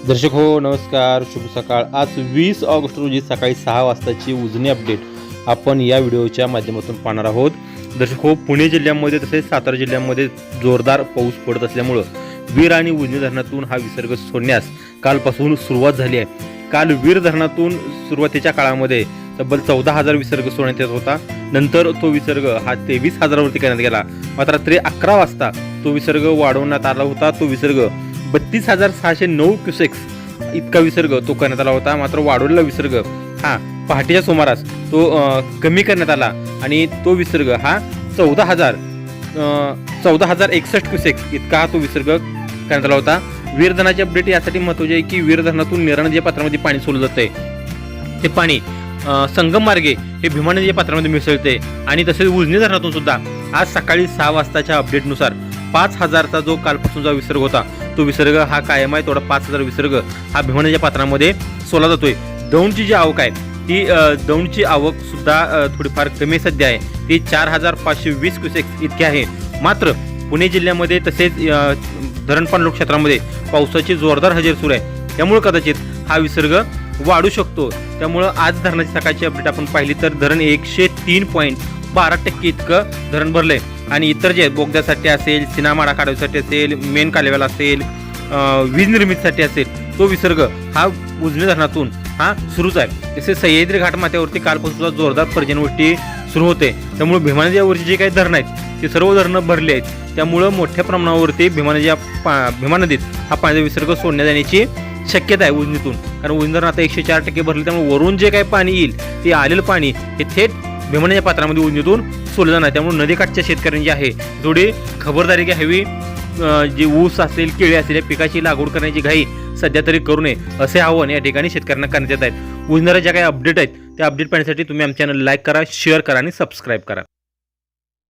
दर्शक हो नमस्कार, शुभ सकाळ। आज 20 ऑगस्ट रोजी सकाळी 6 वाजताची उजनी अपडेट आपण या व्हिडिओच्या माध्यमातून पाहणार आहोत। दर्शक हो, पुणे जिल्ह्यामध्ये तसेच सातारा जिल्ह्यामध्ये जोरदार पाऊस पडत असल्यामुळे वीर आणि उजनी धरणातून हा विसर्ग सोडण्यास कालपासून सुरुवात झाली आहे। काल वीर धरणातून सुरुवातीच्या काळामध्ये तब्बल 14,000 विसर्ग सोडण्यात येत होता। नंतर तो विसर्ग हा 23,000 वरती करण्यात गेला। मात्र रात्री 11 वाजता तो विसर्ग वाढवण्यात आला होता। तो विसर्ग 32,609 क्युसेक्स इतका विसर्ग तो करण्यात आला होता। मात्र वाढवलेला विसर्ग हा पहाटेच्या सुमारास तो कमी करण्यात आला आणि तो विसर्ग हा 14,061 क्युसेक्स इतका हा तो विसर्ग करण्यात आला होता। वीर धरणाची अपडेट यासाठी महत्त्वाची आहे की वीर धरणातून निरा नदीच्या पात्रामध्ये पाणी सोडलं जाते। ते पाणी संगम मार्गे हे भीमा नदीच्या पात्रामध्ये मिसळते आणि तसेच उजनी धरणातून सुद्धा आज सकाळी 6 वाजताच्या अपडेटनुसार 5,000चा जो कालपासूनचा विसर्ग होता तो विसर्ग हा कायम आहे। थोडा 5,000 विसर्ग हा भीमा नदीच्या पात्रामध्ये सोडला जातोय। दौंडची जी आवक आहे ती दौंडची आवक सुद्धा थोडीफार कमी सध्या आहे, ती 4,520 क्युसेक्स इतकी आहे। मात्र पुणे जिल्ह्यामध्ये तसेच धरणपाणलोट क्षेत्रामध्ये पावसाची जोरदार हजेरी सुरू आहे, त्यामुळे कदाचित हा विसर्ग वाढू शकतो। त्यामुळे आज धरणाची सकाळची अपडेट आपण पाहिली तर धरण 103.12% इतकं धरण भरलंय आणि इतर जे बोगद्यासाठी असेल, सिनामाडा काढण्यासाठी असेल, मेन कालव्याला असेल, वीज निर्मितीसाठी असेल, तो विसर्ग हा उजनी धरणातून हा सुरूच आहे। तसेच सह्याद्री घाट माथ्यावरती कालपासून जोरदार पर्जन्यवृष्टी सुरू होते, त्यामुळे भीमा नदीवरची जे काही धरणं आहेत ते सर्व धरणं भरली आहेत। त्यामुळे मोठ्या प्रमाणावरती भीमा नदीत हा पाण्याचा विसर्ग सोडण्यात येण्याची शक्यता आहे उजनीतून, कारण उजनी धरण आता 104% भरले, त्यामुळे वरून जे काही पाणी येईल ते आलेलं पाणी हे थेट भीमा नदीच्या पात्रामध्ये उजनीतून सोडलं जाणार। त्यामुळे नदीकाठच्या शेतकऱ्यांची आहे थोडी खबरदारी घ्यावी। जी ऊस असेल, केळी असेल या पिकाची लागवड करण्याची घाई सध्या तरी करू नये असे आव्हान या ठिकाणी शेतकऱ्यांना करण्यात येत आहेत। उजनीच्या ज्या काही अपडेट आहेत त्या अपडेट पाहण्यासाठी तुम्ही आमच्या चॅनल लाईक करा, शेअर करा आणि सबस्क्राईब करा।